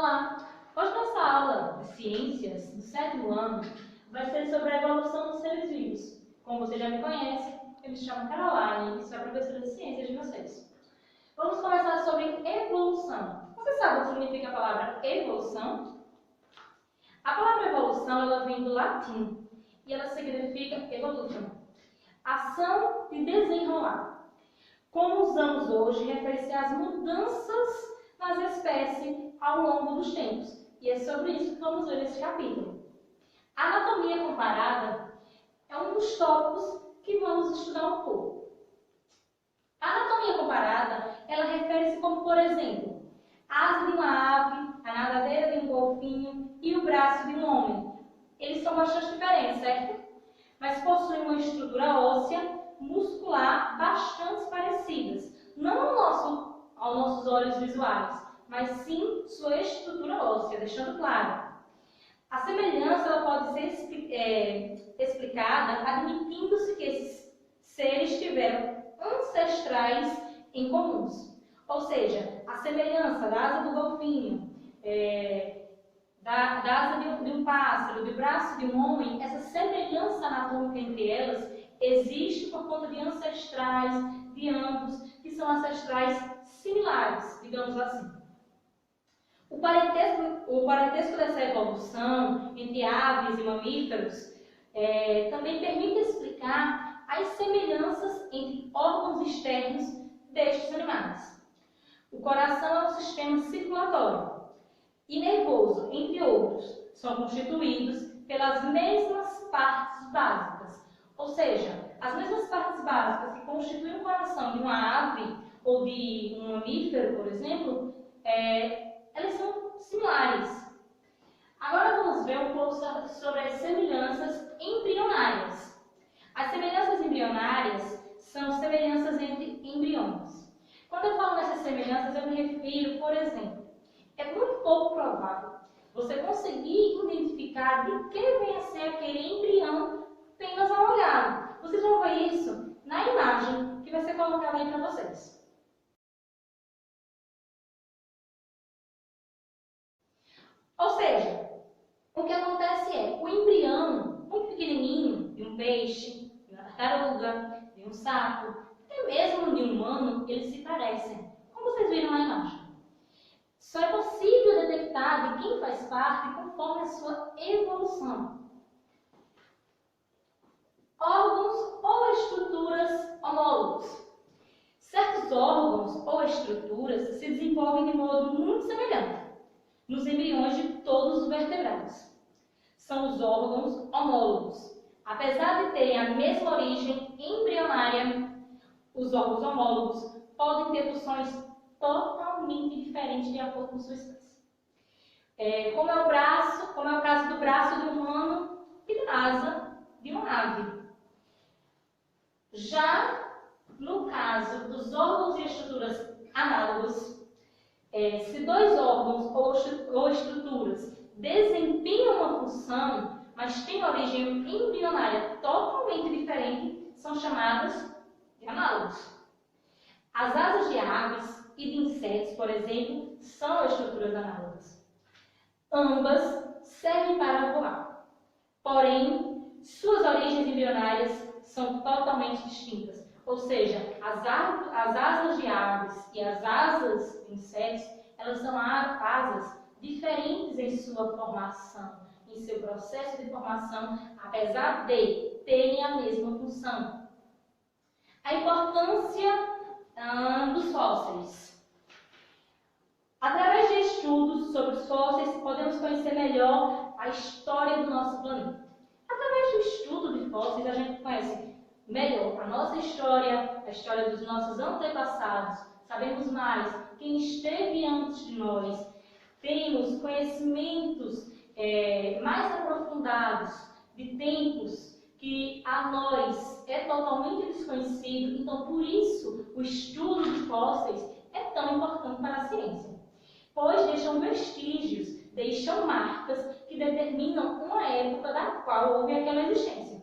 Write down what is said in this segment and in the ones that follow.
Olá! Hoje nossa aula de ciências do 7º ano vai ser sobre a evolução dos seres vivos. Como você já me conhece, eu me chamo Caroline e sou a professora de ciências de vocês. Vamos conversar sobre evolução. Você sabe o que significa a palavra evolução? A palavra evolução ela vem do latim e ela significa evolution, ação de desenrolar. Como usamos hoje, refere-se às mudanças nas espécies ao longo dos tempos. E é sobre isso que vamos ver nesse capítulo. A anatomia comparada é um dos tópicos que vamos estudar um pouco. A anatomia comparada, ela refere-se como, por exemplo, a asa de uma ave, a nadadeira de um golfinho e o braço de um homem. Eles são bastante diferentes, certo? Mas possuem uma estrutura óssea muscular bastante parecidas. Não aos nossos olhos visuais, mas sim sua estrutura óssea, deixando claro. A semelhança ela pode ser explicada admitindo-se que esses seres tiveram ancestrais em comuns. Ou seja, a semelhança da asa do golfinho, da asa de um pássaro, do braço de um homem, essa semelhança anatômica entre elas existe por conta de ancestrais de ambos, que são ancestrais similares, digamos assim. O parentesco dessa evolução entre aves e mamíferos também permite explicar as semelhanças entre órgãos externos destes animais. O coração é um sistema circulatório e nervoso, entre outros, são constituídos pelas mesmas partes básicas. Ou seja, as mesmas partes básicas que constituem o coração de uma ave ou de um mamífero, por exemplo, elas são similares. Agora vamos ver um pouco sobre as semelhanças embrionárias. As semelhanças embrionárias são semelhanças entre embriões. Quando eu falo nessas semelhanças, eu me refiro, por exemplo, é muito pouco provável você conseguir identificar de que vem a ser aquele embrião apenas ao olhar. Vocês vão ver isso na imagem que vai ser colocada aí para vocês. Ou seja, o que acontece é, o embrião, muito pequenininho, de um peixe, de uma tartaruga, de um sapo, até mesmo de um humano, eles se parecem, como vocês viram na imagem. Só é possível detectar de quem faz parte conforme a sua evolução. Órgãos ou estruturas homólogos. Certos órgãos ou estruturas se desenvolvem de modo muito semelhante nos embriões de todos os vertebrados. São os órgãos homólogos. Apesar de terem a mesma origem embrionária, os órgãos homólogos podem ter funções totalmente diferentes de acordo com sua espécie. Como é o caso do braço de um humano e da asa de uma ave. Já no caso dos órgãos e estruturas análogos, se dois órgãos ou estruturas desempenham uma função, mas têm origem embrionária totalmente diferente, são chamados de análogos. As asas de aves e de insetos, por exemplo, são estruturas análogas. Ambas servem para voar, porém, suas origens embrionárias são totalmente distintas. Ou seja, as asas de aves e as asas de insetos, elas são asas diferentes em sua formação, em seu processo de formação, apesar de terem a mesma função. A importância dos fósseis. Através de estudos sobre os fósseis, podemos conhecer melhor a história do nosso planeta. Através do estudo de fósseis, a gente conhece melhor a nossa história, a história dos nossos antepassados, sabemos mais quem esteve antes de nós, temos conhecimentos mais aprofundados de tempos que a nós é totalmente desconhecido, então por isso o estudo de fósseis é tão importante para a ciência, pois deixam vestígios, deixam marcas que determinam uma época da qual houve aquela existência.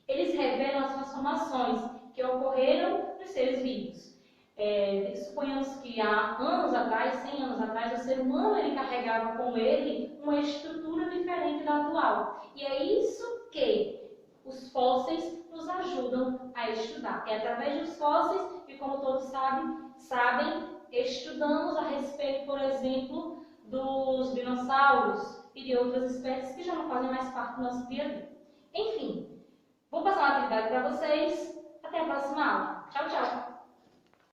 Eles revelam as transformações que ocorreram nos seres vivos. Suponhamos que há anos atrás, 100 anos atrás, o ser humano ele carregava com ele uma estrutura diferente da atual. E é isso que os fósseis nos ajudam a estudar. É através dos fósseis que, como todos sabem, estudamos a respeito, por exemplo, dos dinossauros e de outras espécies que já não fazem mais parte do nosso dia a dia. Enfim, vou passar uma atividade para vocês. Até a próxima aula. Tchau, tchau!